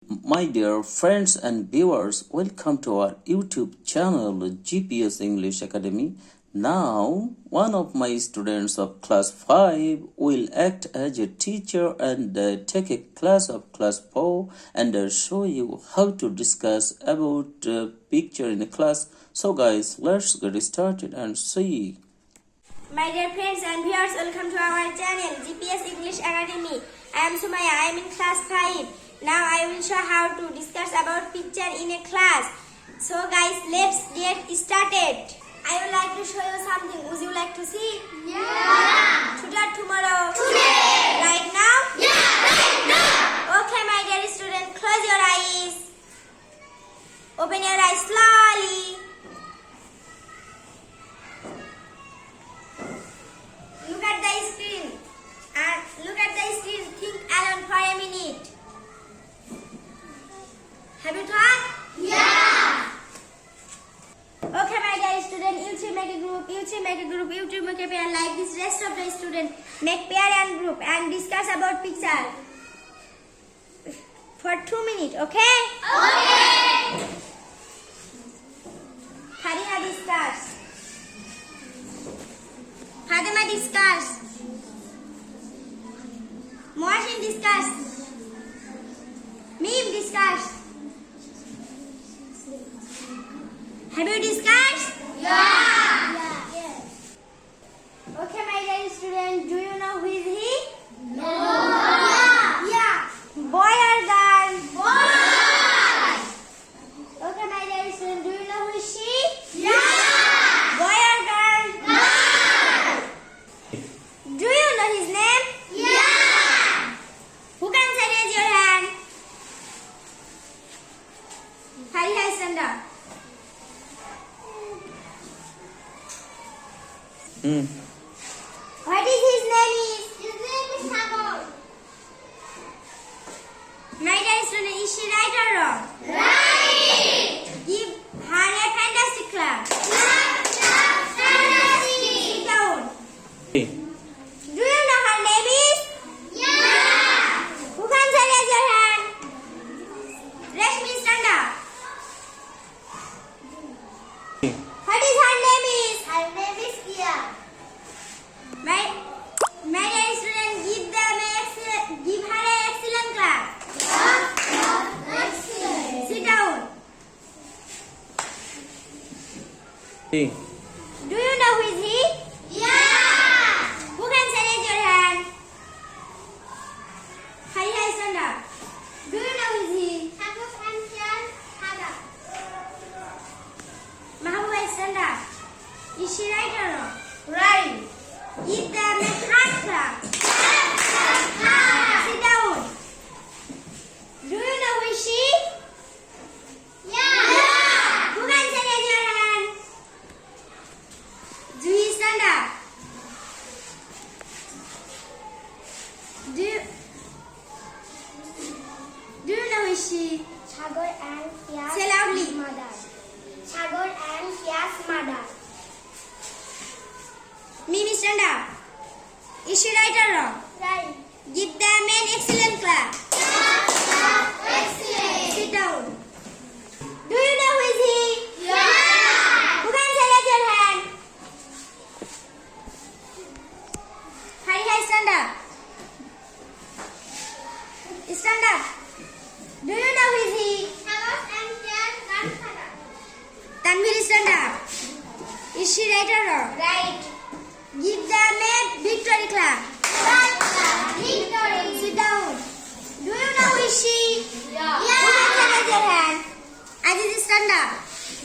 My dear friends and viewers, welcome to our YouTube channel GPS English Academy. Now, one of my students of class 5 will act as a teacher and take a class of class 4 and show you how to discuss about picture in the class. So guys, let's get started and see. My dear friends and viewers, welcome to our channel GPS English Academy. I am Sumaya. I am in class 5. Now I will show how to discuss about picture in a class. So guys, let's get started. I would like to show you something. Would you like to see? Yeah. Today or tomorrow? Today. Right now? Yeah, right now. Okay, my dear student, close your eyes. Open your eyes slowly. Look at the screen. And look at the screen. Think alone for a minute. Have you thought? Yeah. Okay, my dear student, you three make a group, you three make a group, you three make a pair. Like this, rest of the student make pair and group and discuss about picture for 2 minutes. Okay? Okay. Farina discuss. Fatima discuss. Mohsin discuss. Mim discuss. Have you discussed? Yeah. Yes. Okay, my dear student, do you know who is he? No. Yeah. Boy or girl? Boy. Okay, my dear student, do you know who is she? Yeah. Boy or girl? Girl. Do you know his name? Yeah. Who can say raise your hand? Fariha, stand up. What is his name is? His name is Sagar. My dear student, is she right or wrong? Right. Give her a fantastic clap. Fantastic. Sit down. Do you know her name is? Yeah. Who can say raise your hand? Rashmi, stand up. What is her name is? Her name is Kia. My dear student, give her an excellent clap. Excellent. Sit down. Do you know who is he? Yeah. Who can say raise your hand? Hariha, stand up. Do you know who is he? Sagar and Kia. Sagar. Mahabuba, stand up. Is she right or wrong? Right. Give them a hand clap. Sit down. Do you know who is she? Yeah. Who can say raise your hand? Juhi, stand up. Do you know who is she? Sagar and Kia's Say loudly. mother. Sagar and Kia's mother. Mimi, stand up. Is she right or wrong? Right. Give them an excellent clap. Excellent. Sit down. Do you know who is he? Yeah. Who can say raise your hand? Hariha, stand up. Stand up. Do you know who is he? Sagar and Kia's grandfather. Tanvir, stand up. Is she right or wrong? Right. Give them a victory clap. Victory. Sit down. Do you know who is she? Yeah. Who can say raise your hand? Aziz, stand up.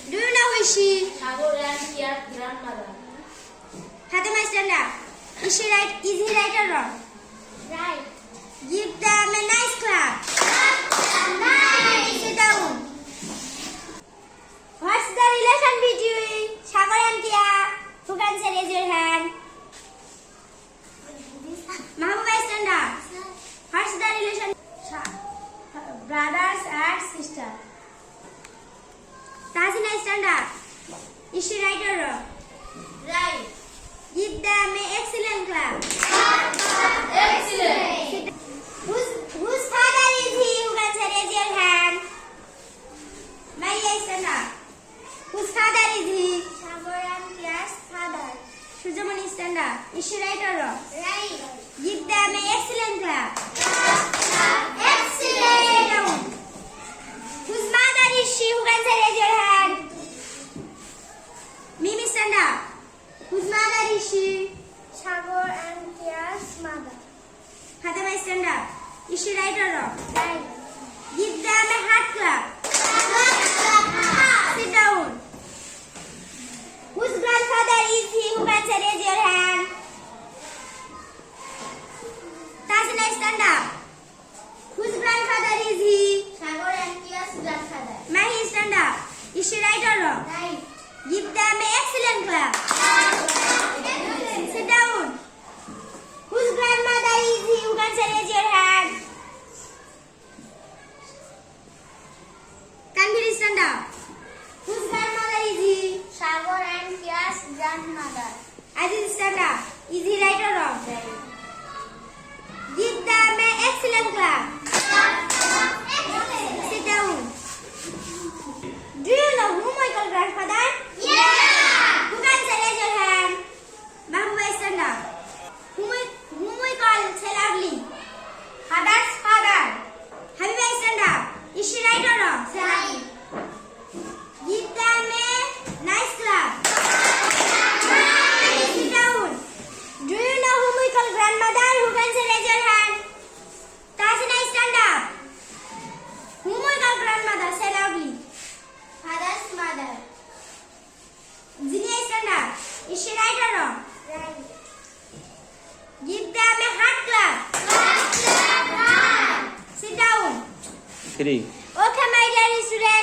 Do you know who is she? Sagar and Kia's grandmother. Fatima, stand up. Is she right? Is he right or wrong? Right. Give them a nice clap. Nice. Sit down. What's the relation between Sagar and Kia? Who can say raise your hand? Mahabuba, stand up. What's the relation? Brothers and sister. Tahsina, stand up. Is she right or wrong? Right. Give them an excellent clap. Excellent. Whose father is he? Who can say raise your hand? stand up. Whose grandmother is he? Sagar and Kia's grandmother. Aziz, stand up. Is he right or wrong? Right. Give them an excellent clap. Sit down. Do you know who my grandfather? Yeah. Who can say raise your hand? Mahbubah, stand up. Whom we call say loudly? Father's father. Habiba, stand up. Is she right or wrong? Say loudly. Give them a nice clap. Sit down. Do you know whom we call grandmother? Who can say raise your hand? Tasina, stand up. Whom we call grandmother? Say loudly. Father's mother. Zinia, stand up. Is she right or wrong? Right. Give them a hard clap. Sit down. 3. Okay, my dear students.